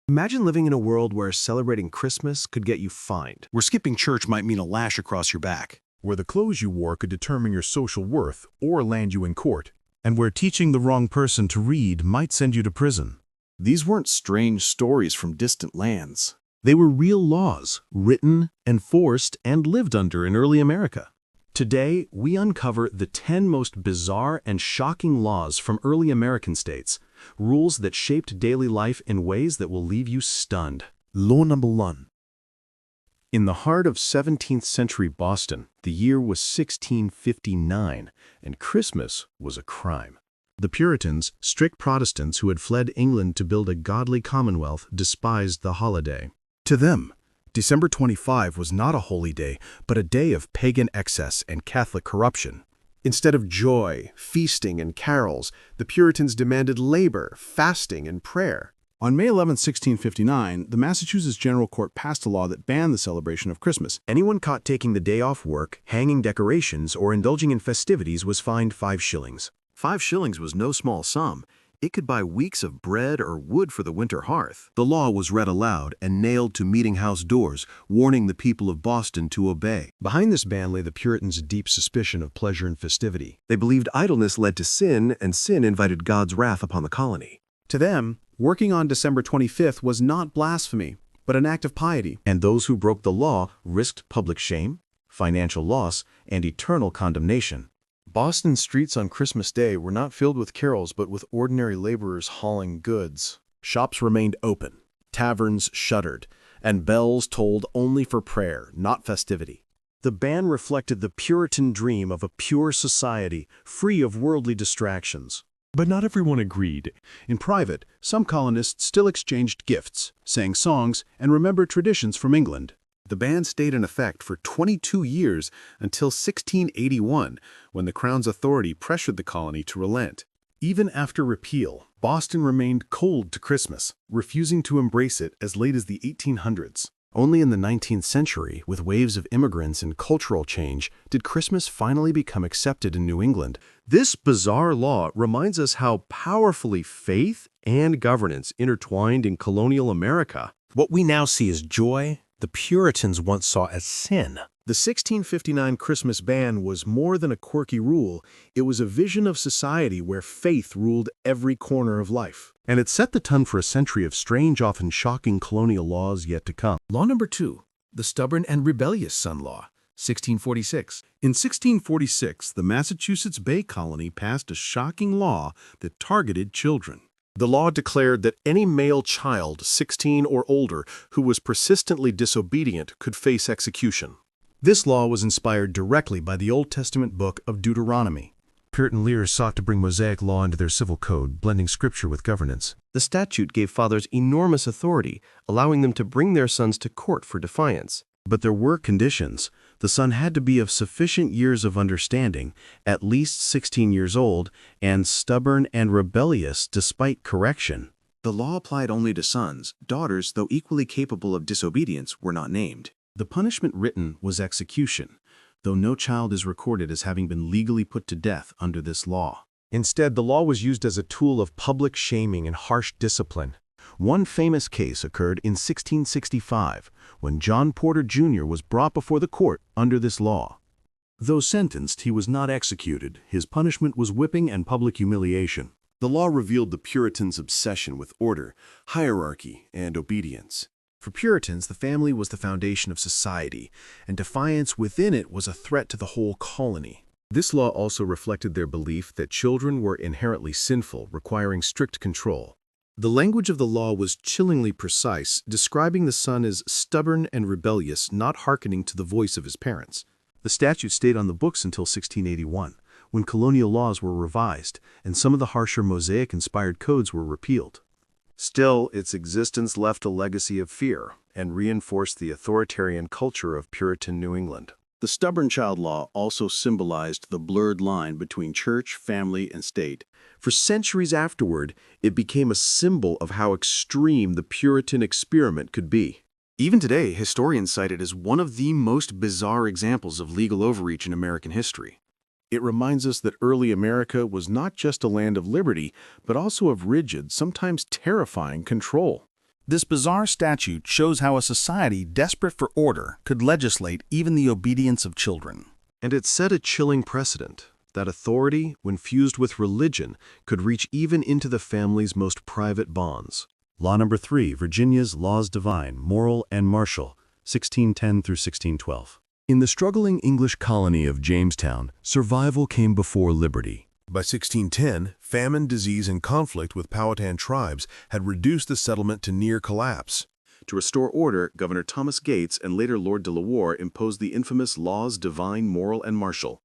Imagine living in a world where celebrating Christmas could get you fined, where skipping church might mean a lash across your back, where the clothes you wore could determine your social worth or land you in court, and where teaching the wrong person to read might send you to prison. These weren't strange stories from distant lands. They were real laws, written, enforced, and lived under in early America. Today, we uncover the 10 most bizarre and shocking laws from early American states, rules that shaped daily life in ways that will leave you stunned. Law number 1. In the heart of 17th century Boston, the year was 1659, and Christmas was a crime. The Puritans, strict Protestants who had fled England to build a godly commonwealth, despised the holiday. To them, December 25 was not a holy day, but a day of pagan excess and Catholic corruption. Instead of joy, feasting, and carols, the Puritans demanded labor, fasting, and prayer. On May 11, 1659, the Massachusetts General Court passed a law that banned the celebration of Christmas. Anyone caught taking the day off work, hanging decorations, or indulging in festivities was fined 5 shillings. 5 shillings was no small sum. It could buy weeks of bread or wood for the winter hearth. The law was read aloud and nailed to meeting-house doors, warning the people of Boston to obey. Behind this ban lay the Puritans' deep suspicion of pleasure and festivity. They believed idleness led to sin, and sin invited God's wrath upon the colony. To them, working on December 25th was not blasphemy, but an act of piety. And those who broke the law risked public shame, financial loss, and eternal condemnation. Boston's streets on Christmas Day were not filled with carols but with ordinary laborers hauling goods. Shops remained open, taverns shuttered, and bells tolled only for prayer, not festivity. The ban reflected the Puritan dream of a pure society, free of worldly distractions. But not everyone agreed. In private, some colonists still exchanged gifts, sang songs, and remembered traditions from England. The ban stayed in effect for 22 years until 1681, when the Crown's authority pressured the colony to relent. Even after repeal, Boston remained cold to Christmas, refusing to embrace it as late as the 1800s. Only in the 19th century, with waves of immigrants and cultural change, did Christmas finally become accepted in New England. This bizarre law reminds us how powerfully faith and governance intertwined in colonial America. What we now see as joy, the Puritans once saw as sin. The 1659 Christmas ban was more than a quirky rule. It was a vision of society where faith ruled every corner of life. And it set the tone for a century of strange, often shocking colonial laws yet to come. Law number 2, the Stubborn and Rebellious Son Law, 1646. In 1646, the Massachusetts Bay Colony passed a shocking law that targeted children. The law declared that any male child, 16 or older, who was persistently disobedient could face execution. This law was inspired directly by the Old Testament book of Deuteronomy. Puritan leaders sought to bring Mosaic law into their civil code, blending scripture with governance. The statute gave fathers enormous authority, allowing them to bring their sons to court for defiance. But there were conditions. The son had to be of sufficient years of understanding, at least 16 years old, and stubborn and rebellious despite correction. The law applied only to sons. Daughters, though equally capable of disobedience, were not named. The punishment written was execution, though no child is recorded as having been legally put to death under this law. Instead, the law was used as a tool of public shaming and harsh discipline. One famous case occurred in 1665, when John Porter Jr. was brought before the court under this law. Though sentenced, he was not executed. His punishment was whipping and public humiliation. The law revealed the Puritans' obsession with order, hierarchy, and obedience. For Puritans, the family was the foundation of society, and defiance within it was a threat to the whole colony. This law also reflected their belief that children were inherently sinful, requiring strict control. The language of the law was chillingly precise, describing the son as stubborn and rebellious, not hearkening to the voice of his parents. The statute stayed on the books until 1681, when colonial laws were revised, and some of the harsher Mosaic-inspired codes were repealed. Still, its existence left a legacy of fear and reinforced the authoritarian culture of Puritan New England. The stubborn child law also symbolized the blurred line between church, family, and state. For centuries afterward, it became a symbol of how extreme the Puritan experiment could be. Even today, historians cite it as one of the most bizarre examples of legal overreach in American history. It reminds us that early America was not just a land of liberty, but also of rigid, sometimes terrifying control. This bizarre statute shows how a society desperate for order could legislate even the obedience of children. And it set a chilling precedent that authority, when fused with religion, could reach even into the family's most private bonds. Law number 3, Virginia's Laws Divine, Morall and Martiall, 1610 through 1612. In the struggling English colony of Jamestown, survival came before liberty. By 1610, famine, disease, and conflict with Powhatan tribes had reduced the settlement to near collapse. To restore order, Governor Thomas Gates and later Lord de la Warr imposed the infamous Laws Divine, Morall, and Martiall.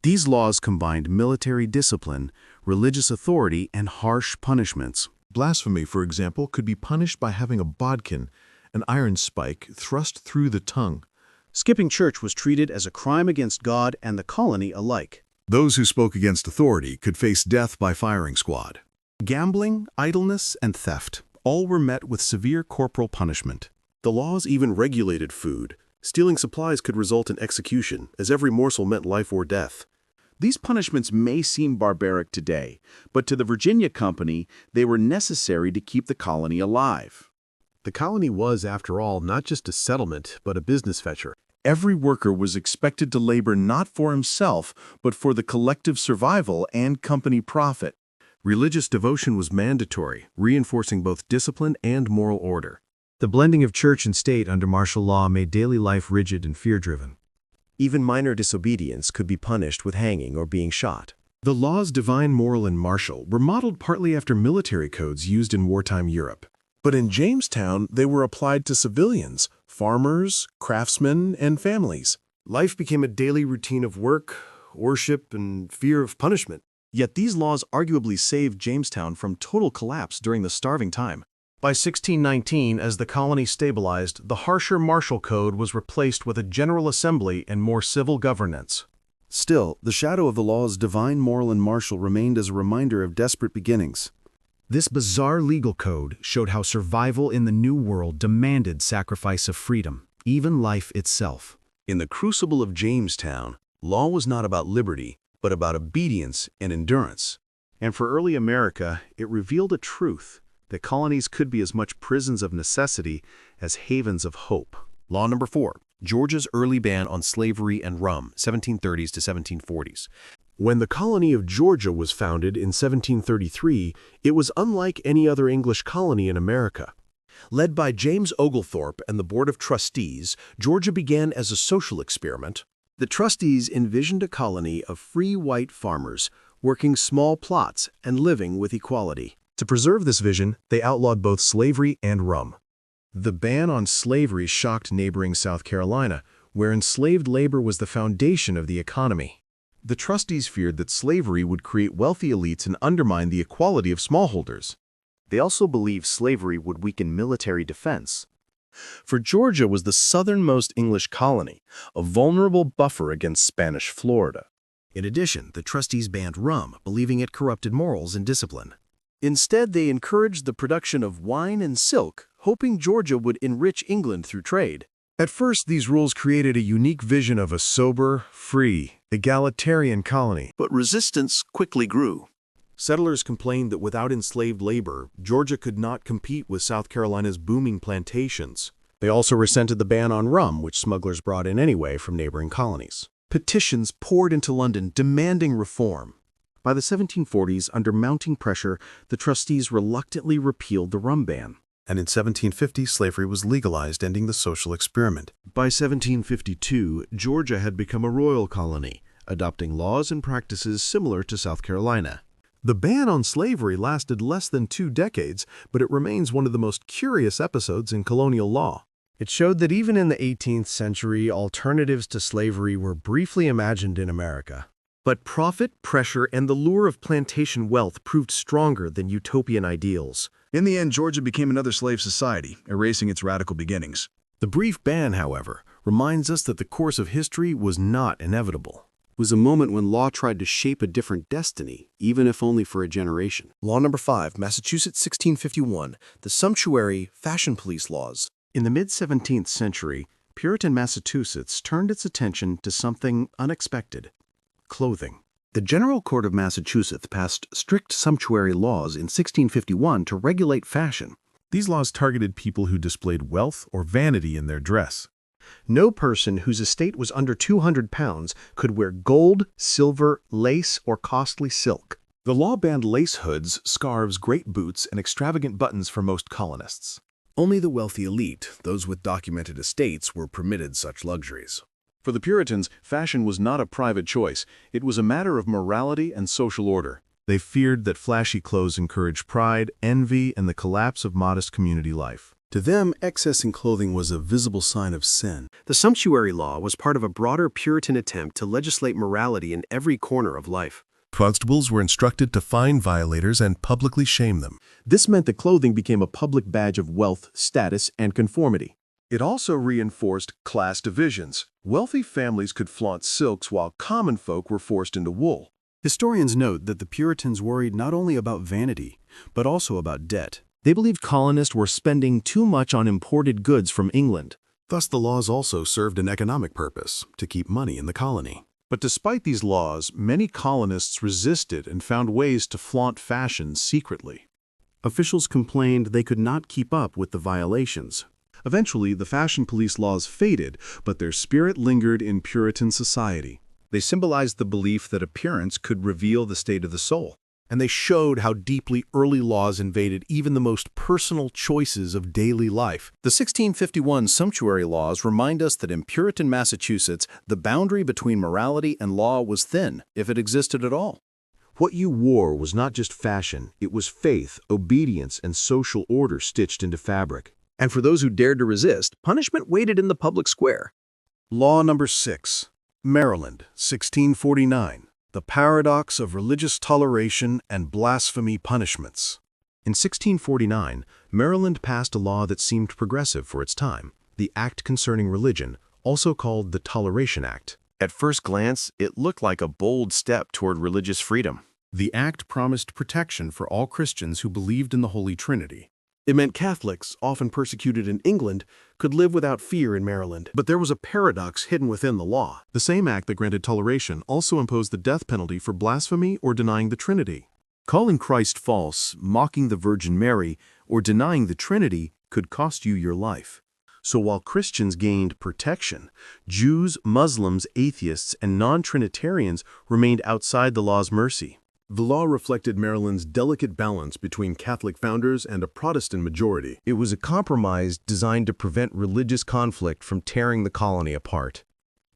These laws combined military discipline, religious authority, and harsh punishments. Blasphemy, for example, could be punished by having a bodkin, an iron spike, thrust through the tongue. Skipping church was treated as a crime against God and the colony alike. Those who spoke against authority could face death by firing squad. Gambling, idleness, and theft all were met with severe corporal punishment. The laws even regulated food. Stealing supplies could result in execution, as every morsel meant life or death. These punishments may seem barbaric today, but to the Virginia Company, they were necessary to keep the colony alive. The colony was, after all, not just a settlement, but a business venture. Every worker was expected to labor not for himself, but for the collective survival and company profit. Religious devotion was mandatory, reinforcing both discipline and moral order. The blending of church and state under martial law made daily life rigid and fear-driven. Even minor disobedience could be punished with hanging or being shot. The laws Divine, Morall, and Martiall were modeled partly after military codes used in wartime Europe. But in Jamestown, they were applied to civilians, farmers, craftsmen, and families. Life became a daily routine of work, worship, and fear of punishment. Yet these laws arguably saved Jamestown from total collapse during the starving time. By 1619, as the colony stabilized, the harsher Martial Code was replaced with a General Assembly and more civil governance. Still, the shadow of the laws Divine, Morall, and Martiall remained as a reminder of desperate beginnings. This bizarre legal code showed how survival in the New World demanded sacrifice of freedom, even life itself. In the crucible of Jamestown, law was not about liberty, but about obedience and endurance. And for early America, it revealed a truth that colonies could be as much prisons of necessity as havens of hope. Law number 4, Georgia's early ban on slavery and rum, 1730s to 1740s. When the colony of Georgia was founded in 1733, it was unlike any other English colony in America. Led by James Oglethorpe and the Board of Trustees, Georgia began as a social experiment. The trustees envisioned a colony of free white farmers, working small plots and living with equality. To preserve this vision, they outlawed both slavery and rum. The ban on slavery shocked neighboring South Carolina, where enslaved labor was the foundation of the economy. The trustees feared that slavery would create wealthy elites and undermine the equality of smallholders. They also believed slavery would weaken military defense. For Georgia was the southernmost English colony, a vulnerable buffer against Spanish Florida. In addition, the trustees banned rum, believing it corrupted morals and discipline. Instead, they encouraged the production of wine and silk, hoping Georgia would enrich England through trade. At first, these rules created a unique vision of a sober, free, egalitarian colony. But resistance quickly grew. Settlers complained that without enslaved labor, Georgia could not compete with South Carolina's booming plantations. They also resented the ban on rum, which smugglers brought in anyway from neighboring colonies. Petitions poured into London demanding reform. By the 1740s, under mounting pressure, the trustees reluctantly repealed the rum ban. And in 1750, slavery was legalized, ending the social experiment. By 1752, Georgia had become a royal colony, adopting laws and practices similar to South Carolina. The ban on slavery lasted less than 2 decades, but it remains one of the most curious episodes in colonial law. It showed that even in the 18th century, alternatives to slavery were briefly imagined in America. But profit, pressure, and the lure of plantation wealth proved stronger than utopian ideals. In the end, Georgia became another slave society, erasing its radical beginnings. The brief ban, however, reminds us that the course of history was not inevitable. It was a moment when law tried to shape a different destiny, even if only for a generation. Law number 5, Massachusetts 1651, the Sumptuary Fashion Police Laws. In the mid-17th century, Puritan Massachusetts turned its attention to something unexpected: clothing. The General Court of Massachusetts passed strict sumptuary laws in 1651 to regulate fashion. These laws targeted people who displayed wealth or vanity in their dress. No person whose estate was under 200 pounds could wear gold, silver, lace, or costly silk. The law banned lace hoods, scarves, great boots, and extravagant buttons for most colonists. Only the wealthy elite, those with documented estates, were permitted such luxuries. For the Puritans, fashion was not a private choice. It was a matter of morality and social order. They feared that flashy clothes encouraged pride, envy, and the collapse of modest community life. To them, excess in clothing was a visible sign of sin. The Sumptuary law was part of a broader Puritan attempt to legislate morality in every corner of life. Constables were instructed to find violators and publicly shame them. This meant that clothing became a public badge of wealth, status, and conformity. It also reinforced class divisions. Wealthy families could flaunt silks while common folk were forced into wool. Historians note that the Puritans worried not only about vanity, but also about debt. They believed colonists were spending too much on imported goods from England. Thus, the laws also served an economic purpose, to keep money in the colony. But despite these laws, many colonists resisted and found ways to flaunt fashion secretly. Officials complained they could not keep up with the violations. Eventually, the fashion police laws faded, but their spirit lingered in Puritan society. They symbolized the belief that appearance could reveal the state of the soul, and they showed how deeply early laws invaded even the most personal choices of daily life. The 1651 Sumptuary laws remind us that in Puritan Massachusetts, the boundary between morality and law was thin, if it existed at all. What you wore was not just fashion, it was faith, obedience, and social order stitched into fabric. And for those who dared to resist, punishment waited in the public square. Law number 6. Maryland, 1649. The paradox of religious toleration and blasphemy punishments. In 1649, Maryland passed a law that seemed progressive for its time, the Act Concerning Religion, also called the Toleration Act. At first glance, it looked like a bold step toward religious freedom. The act promised protection for all Christians who believed in the Holy Trinity. It meant Catholics, often persecuted in England, could live without fear in Maryland. But there was a paradox hidden within the law. The same act that granted toleration also imposed the death penalty for blasphemy or denying the Trinity. Calling Christ false, mocking the Virgin Mary, or denying the Trinity could cost you your life. So while Christians gained protection, Jews, Muslims, atheists, and non-Trinitarians remained outside the law's mercy. The law reflected Maryland's delicate balance between Catholic founders and a Protestant majority. It was a compromise designed to prevent religious conflict from tearing the colony apart.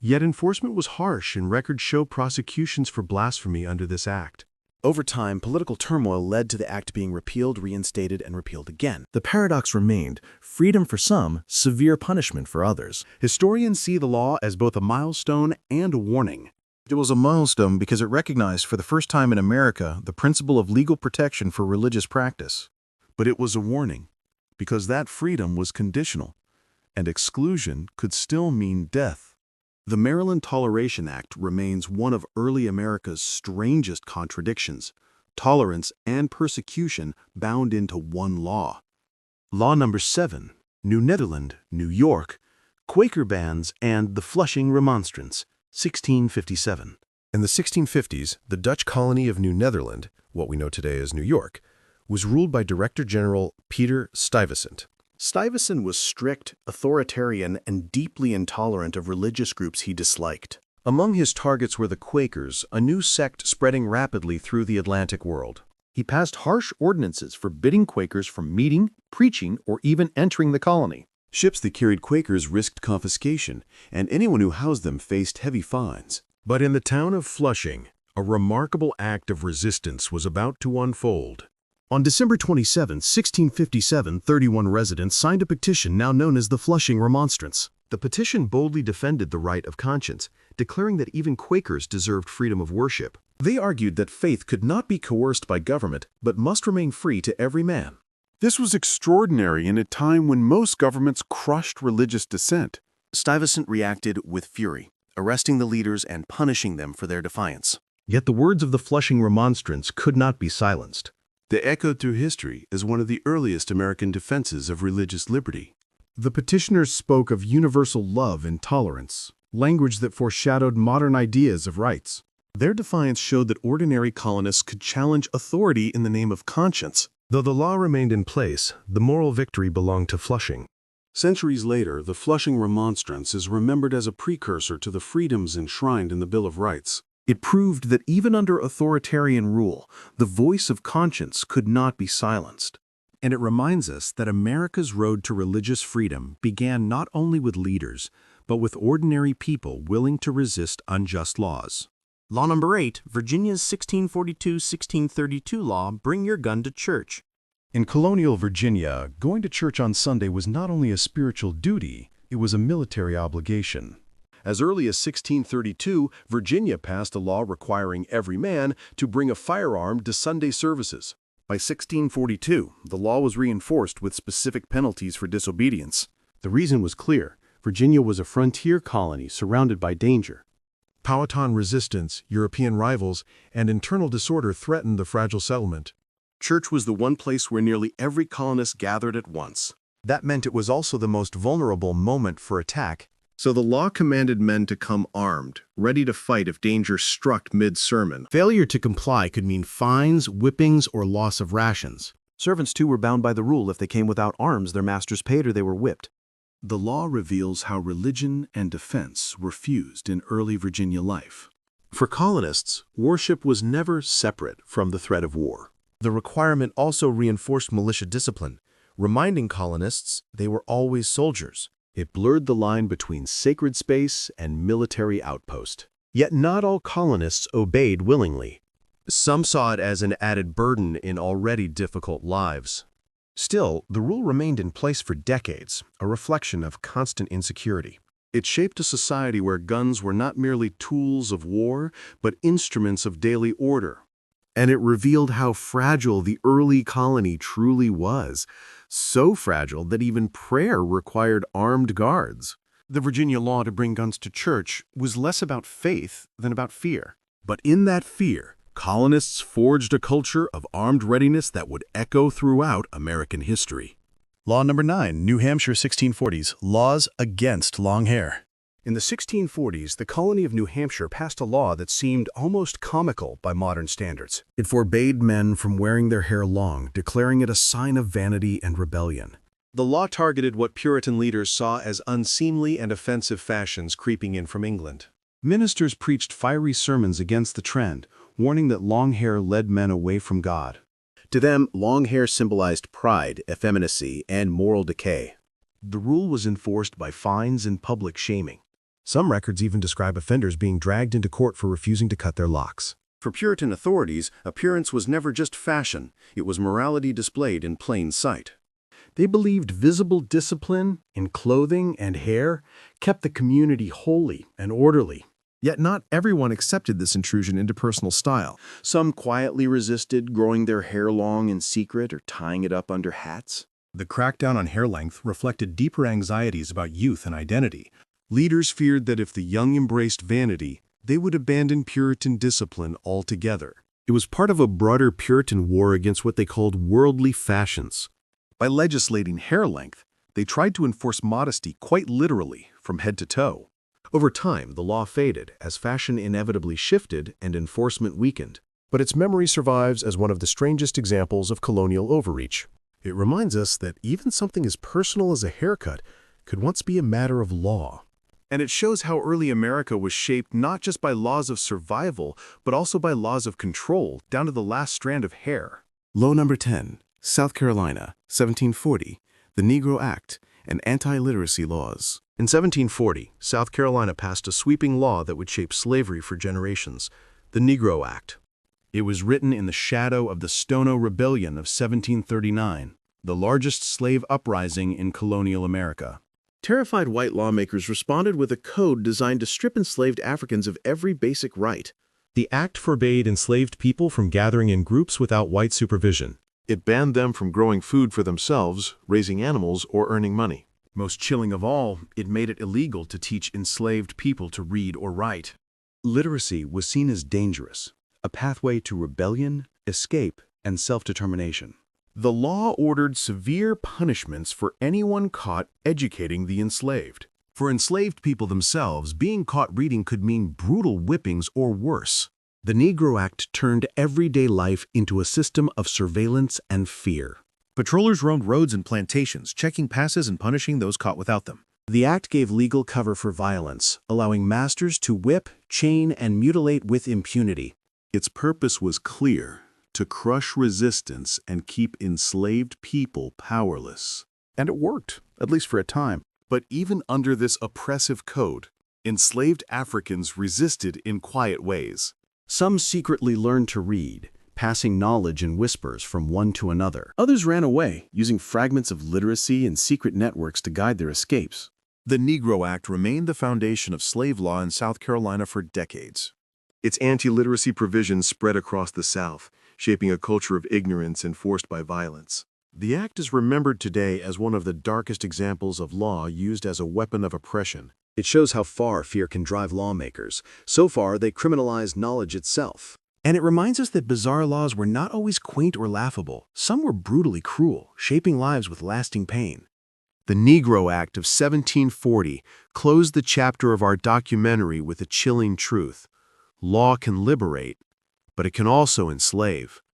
Yet enforcement was harsh, and records show prosecutions for blasphemy under this act. Over time, political turmoil led to the act being repealed, reinstated, and repealed again. The paradox remained: freedom for some, severe punishment for others. Historians see the law as both a milestone and a warning. It was a milestone because it recognized for the first time in America the principle of legal protection for religious practice. But it was a warning because that freedom was conditional, and exclusion could still mean death. The Maryland Toleration Act remains one of early America's strangest contradictions: tolerance and persecution bound into one law. Law number 7, New Netherland, New York, Quaker bans, and the Flushing Remonstrance, 1657. In the 1650s, the Dutch colony of New Netherland, what we know today as New York, was ruled by Director General Peter Stuyvesant. Stuyvesant was strict, authoritarian, and deeply intolerant of religious groups he disliked. Among his targets were the Quakers, a new sect spreading rapidly through the Atlantic world. He passed harsh ordinances forbidding Quakers from meeting, preaching, or even entering the colony. Ships that carried Quakers risked confiscation, and anyone who housed them faced heavy fines. But in the town of Flushing, a remarkable act of resistance was about to unfold. On December 27, 1657, 31 residents signed a petition now known as the Flushing Remonstrance. The petition boldly defended the right of conscience, declaring that even Quakers deserved freedom of worship. They argued that faith could not be coerced by government, but must remain free to every man. This was extraordinary in a time when most governments crushed religious dissent. Stuyvesant reacted with fury, arresting the leaders and punishing them for their defiance. Yet the words of the Flushing Remonstrance could not be silenced. They echoed through history as one of the earliest American defenses of religious liberty. The petitioners spoke of universal love and tolerance, language that foreshadowed modern ideas of rights. Their defiance showed that ordinary colonists could challenge authority in the name of conscience. Though the law remained in place, the moral victory belonged to Flushing. Centuries later, the Flushing Remonstrance is remembered as a precursor to the freedoms enshrined in the Bill of Rights. It proved that even under authoritarian rule, the voice of conscience could not be silenced. And it reminds us that America's road to religious freedom began not only with leaders, but with ordinary people willing to resist unjust laws. Law number 8, Virginia's 1642-1632 law, bring your gun to church. In colonial Virginia, going to church on Sunday was not only a spiritual duty, it was a military obligation. As early as 1632, Virginia passed a law requiring every man to bring a firearm to Sunday services. By 1642, the law was reinforced with specific penalties for disobedience. The reason was clear. Virginia was a frontier colony surrounded by danger. Powhatan resistance, European rivals, and internal disorder threatened the fragile settlement. Church was the one place where nearly every colonist gathered at once. That meant it was also the most vulnerable moment for attack. So the law commanded men to come armed, ready to fight if danger struck mid-sermon. Failure to comply could mean fines, whippings, or loss of rations. Servants, too, were bound by the rule. If they came without arms, their masters paid or they were whipped. The law reveals how religion and defense were fused in early Virginia life. For colonists, worship was never separate from the threat of war. The requirement also reinforced militia discipline, reminding colonists they were always soldiers. It blurred the line between sacred space and military outpost. Yet not all colonists obeyed willingly. Some saw it as an added burden in already difficult lives. Still, the rule remained in place for decades, a reflection of constant insecurity. It shaped a society where guns were not merely tools of war, but instruments of daily order. And it revealed how fragile the early colony truly was. So fragile that even prayer required armed guards. The Virginia law to bring guns to church was less about faith than about fear. But in that fear, colonists forged a culture of armed readiness that would echo throughout American history. Law number 9, New Hampshire 1640s, laws against long hair. In the 1640s, the colony of New Hampshire passed a law that seemed almost comical by modern standards. It forbade men from wearing their hair long, declaring it a sign of vanity and rebellion. The law targeted what Puritan leaders saw as unseemly and offensive fashions creeping in from England. Ministers preached fiery sermons against the trend, warning that long hair led men away from God. To them, long hair symbolized pride, effeminacy, and moral decay. The rule was enforced by fines and public shaming. Some records even describe offenders being dragged into court for refusing to cut their locks. For Puritan authorities, appearance was never just fashion, it was morality displayed in plain sight. They believed visible discipline in clothing and hair kept the community holy and orderly. Yet not everyone accepted this intrusion into personal style. Some quietly resisted growing their hair long in secret or tying it up under hats. The crackdown on hair length reflected deeper anxieties about youth and identity. Leaders feared that if the young embraced vanity, they would abandon Puritan discipline altogether. It was part of a broader Puritan war against what they called worldly fashions. By legislating hair length, they tried to enforce modesty quite literally, from head to toe. Over time, the law faded as fashion inevitably shifted and enforcement weakened. But its memory survives as one of the strangest examples of colonial overreach. It reminds us that even something as personal as a haircut could once be a matter of law. And it shows how early America was shaped not just by laws of survival, but also by laws of control, down to the last strand of hair. Law number 10, South Carolina, 1740, the Negro Act and anti-literacy laws. In 1740, South Carolina passed a sweeping law that would shape slavery for generations, the Negro Act. It was written in the shadow of the Stono Rebellion of 1739, the largest slave uprising in colonial America. Terrified white lawmakers responded with a code designed to strip enslaved Africans of every basic right. The act forbade enslaved people from gathering in groups without white supervision. It banned them from growing food for themselves, raising animals, or earning money. Most chilling of all, it made it illegal to teach enslaved people to read or write. Literacy was seen as dangerous, a pathway to rebellion, escape, and self-determination. The law ordered severe punishments for anyone caught educating the enslaved. For enslaved people themselves, being caught reading could mean brutal whippings or worse. The Negro Act turned everyday life into a system of surveillance and fear. Patrollers roamed roads and plantations, checking passes and punishing those caught without them. The act gave legal cover for violence, allowing masters to whip, chain, and mutilate with impunity. Its purpose was clear: to crush resistance and keep enslaved people powerless. And it worked, at least for a time. But even under this oppressive code, enslaved Africans resisted in quiet ways. Some secretly learned to read, passing knowledge in whispers from one to another. Others ran away, using fragments of literacy and secret networks to guide their escapes. The Negro Act remained the foundation of slave law in South Carolina for decades. Its anti-literacy provisions spread across the South, shaping a culture of ignorance enforced by violence. The act is remembered today as one of the darkest examples of law used as a weapon of oppression. It shows how far fear can drive lawmakers. So far, they criminalize knowledge itself. And it reminds us that bizarre laws were not always quaint or laughable. Some were brutally cruel, shaping lives with lasting pain. The Negro Act of 1740 closed the chapter of our documentary with a chilling truth. Law can liberate, but it can also enslave.